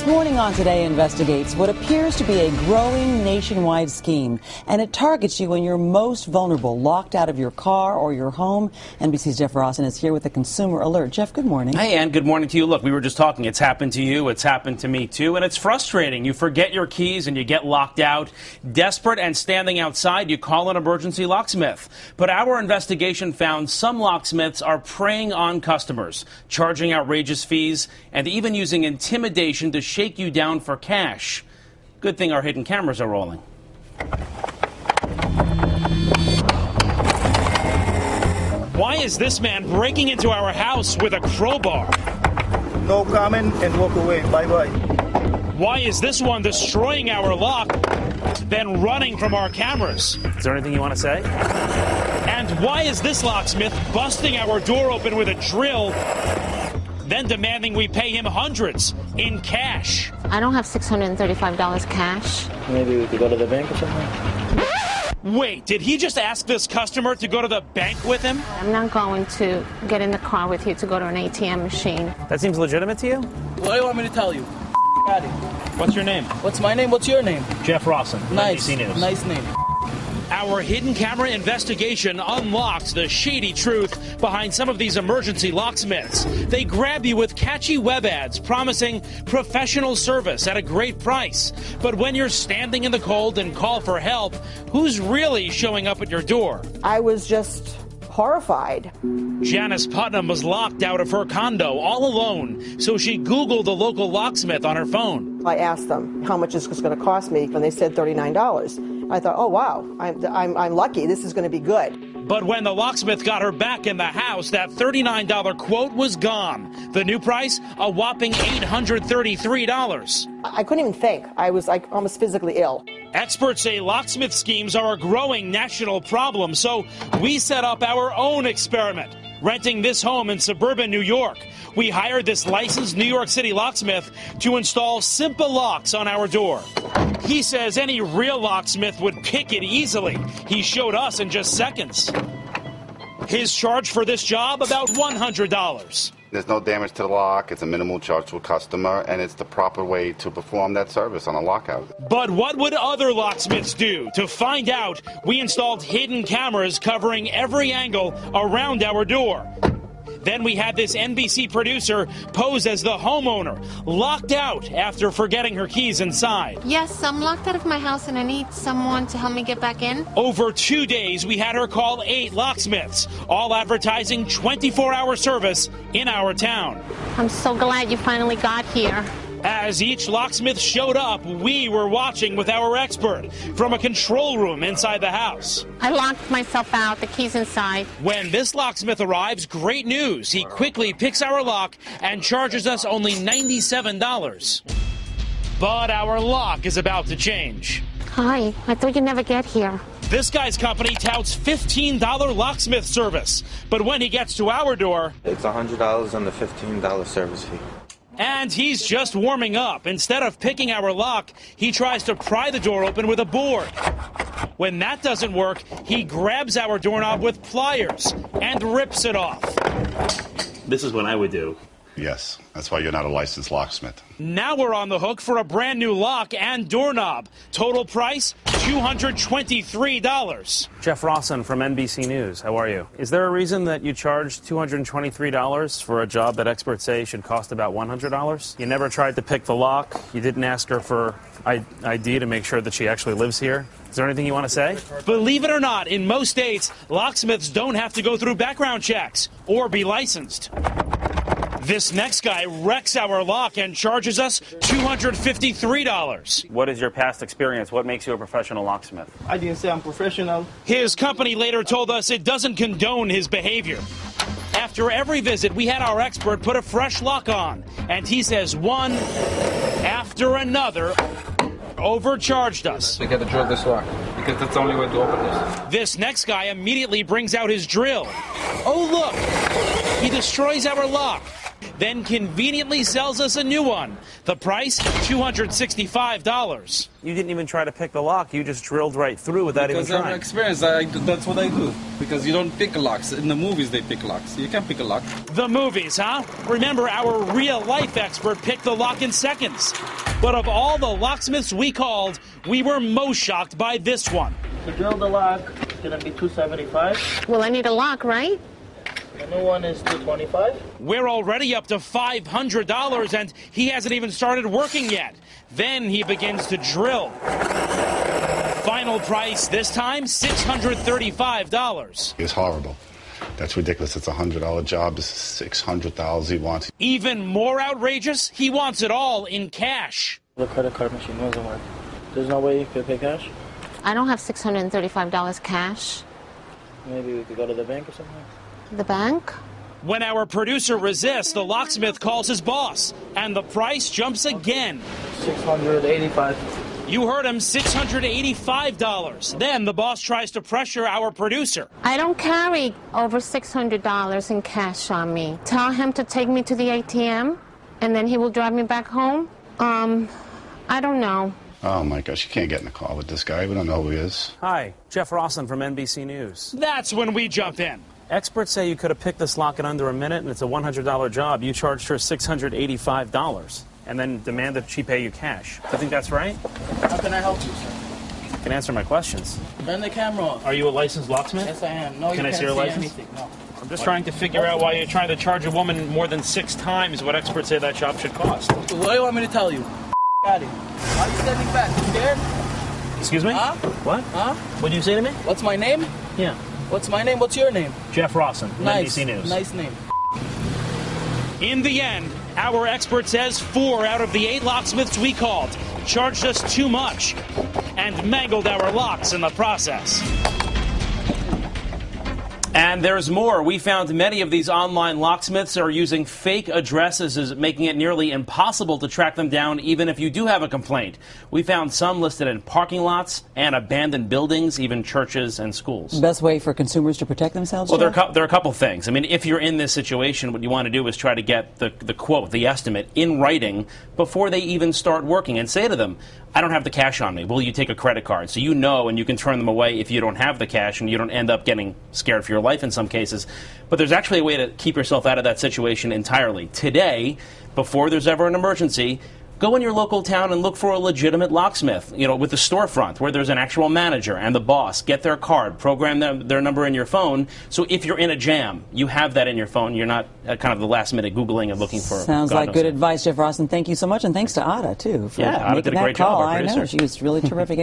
This morning on Today investigates what appears to be a growing nationwide scheme, and it targets you when you're most vulnerable, locked out of your car or your home. NBC's Jeff Rawson is here with a consumer alert. Jeff, good morning. Hey, Ann, good morning to you. Look, we were just talking. It's happened to you. It's happened to me, too. And it's frustrating. You forget your keys and you get locked out. Desperate and standing outside, you call an emergency locksmith. But our investigation found some locksmiths are preying on customers, charging outrageous fees, and even using intimidation to shake you down for cash. Good thing our hidden cameras are rolling. Why is this man breaking into our house with a crowbar? No comment and walk away. Bye-bye. Why is this one destroying our lock, then running from our cameras? Is there anything you want to say? And why is this locksmith busting our door open with a drill, then demanding we pay him hundreds in cash? I don't have $635 cash. Maybe we could go to the bank or something? Wait, did he just ask this customer to go to the bank with him? I'm not going to get in the car with you to go to an ATM machine. That seems legitimate to you? What do you want me to tell you? What's your name? What's my name? What's your name? Jeff Rawson. Nice. NBC News. Nice name. Our hidden camera investigation unlocked the shady truth behind some of these emergency locksmiths. They grab you with catchy web ads promising professional service at a great price. But when you're standing in the cold and call for help, who's really showing up at your door? I was just horrified. Janice Putnam was locked out of her condo all alone, so she Googled the local locksmith on her phone. I asked them how much is this going to cost me, and they said $39. I thought, oh, wow, I'm lucky. This is going to be good. But when the locksmith got her back in the house, that $39 quote was gone. The new price, a whopping $833. I couldn't even think. I was like almost physically ill. Experts say locksmith schemes are a growing national problem, so we set up our own experiment, renting this home in suburban New York. We hired this licensed New York City locksmith to install simple locks on our door. He says any real locksmith would pick it easily. He showed us in just seconds. His charge for this job, about $100. There's no damage to the lock. It's a minimal charge to a customer, and it's the proper way to perform that service on a lockout. But what would other locksmiths do? To find out, we installed hidden cameras covering every angle around our door. Then we had this NBC producer pose as the homeowner, locked out after forgetting her keys inside. Yes, I'm locked out of my house and I need someone to help me get back in. Over 2 days, we had her call 8 locksmiths, all advertising 24-hour service in our town. I'm so glad you finally got here. As each locksmith showed up, we were watching with our expert from a control room inside the house. I locked myself out, the keys inside. When this locksmith arrives, great news. He quickly picks our lock and charges us only $97. But our lock is about to change. Hi, I thought you'd never get here. This guy's company touts $15 locksmith service. But when he gets to our door, it's $100 on the $15 service fee. And he's just warming up. Instead of picking our lock, he tries to pry the door open with a board. When that doesn't work, he grabs our doorknob with pliers and rips it off. This is what I would do. Yes, that's why you're not a licensed locksmith. Now we're on the hook for a brand new lock and doorknob. Total price, $223. Jeff Rawson from NBC News. How are you? Is there a reason that you charged $223 for a job that experts say should cost about $100? You never tried to pick the lock. You didn't ask her for ID to make sure that she actually lives here. Is there anything you want to say? Believe it or not, in most states, locksmiths don't have to go through background checks or be licensed. This next guy wrecks our lock and charges us $253. What is your past experience? What makes you a professional locksmith? I didn't say I'm professional. His company later told us it doesn't condone his behavior. After every visit, we had our expert put a fresh lock on, and he says one after another overcharged us. We got to drill this lock because that's the only way to open this. This next guy immediately brings out his drill. Oh, look, he destroys our lock. then conveniently sells us a new one. The price, $265. You didn't even try to pick the lock. You just drilled right through without even trying. Because I'm experienced, that's what I do. Because you don't pick locks. In the movies, they pick locks. You can't pick a lock. The movies, huh? Remember, our real-life expert picked the lock in seconds. But of all the locksmiths we called, we were most shocked by this one. To drill the lock, it's going to be $275. Well, I need a lock, right? The new one is $225. We're already up to $500, and he hasn't even started working yet. Then he begins to drill. Final price this time, $635. It's horrible. That's ridiculous. It's a $100 job. This is $600,000 he wants. Even more outrageous, he wants it all in cash. The credit card machine doesn't work. There's no way you could pay cash? I don't have $635 cash. Maybe we could go to the bank or something? The bank? When our producer resists, the locksmith calls his boss, and the price jumps again. $685. You heard him, $685. Then the boss tries to pressure our producer. I don't carry over $600 in cash on me. Tell him to take me to the ATM, and then he will drive me back home. I don't know. Oh, my gosh, you can't get in the car with this guy. We don't know who he is. Hi, Jeff Rosslin from NBC News. That's when we jump in. Experts say you could have picked this lock in under a minute, and it's a $100 job. You charged her $685 and then demanded she pay you cash. I think that's right. How can I help you, sir? You can answer my questions. Turn the camera off. Are you a licensed locksmith? Yes, I am. No, Can you I see can't your license? anything. No. I'm just trying to figure out why you're trying to charge a woman more than 6 times what experts say that job should cost. What do you want me to tell you? Got it. Why are you standing back? You scared? Excuse me? Huh? What? Huh? What did you say to me? What's my name? Yeah. What's my name? What's your name? Jeff Rosslin from Nice. NBC News. Nice name. In the end, our expert says 4 out of the 8 locksmiths we called charged us too much and mangled our locks in the process. And there's more. We found many of these online locksmiths are using fake addresses, making it nearly impossible to track them down even if you do have a complaint. We found some listed in parking lots and abandoned buildings, even churches and schools. Best way for consumers to protect themselves? Well, there are a couple things. I mean, if you're in this situation, what you want to do is try to get the quote, the estimate, in writing before they even start working and say to them, I don't have the cash on me. Will you take a credit card? So you know, and you can turn them away if you don't have the cash and you don't end up getting scared for your life in some cases. But there's actually a way to keep yourself out of that situation entirely. Today, before there's ever an emergency, go in your local town and look for a legitimate locksmith, with a storefront where there's an actual manager and the boss. Get their card, program their number in your phone, so if you're in a jam, you have that in your phone. You're not kind of the last minute Googling and looking for. Sounds like good advice, Jeff Rosslin. Thank you so much, and thanks to Ada, too, for Ada making did a that great call. job, our I know, producer. she was really terrific.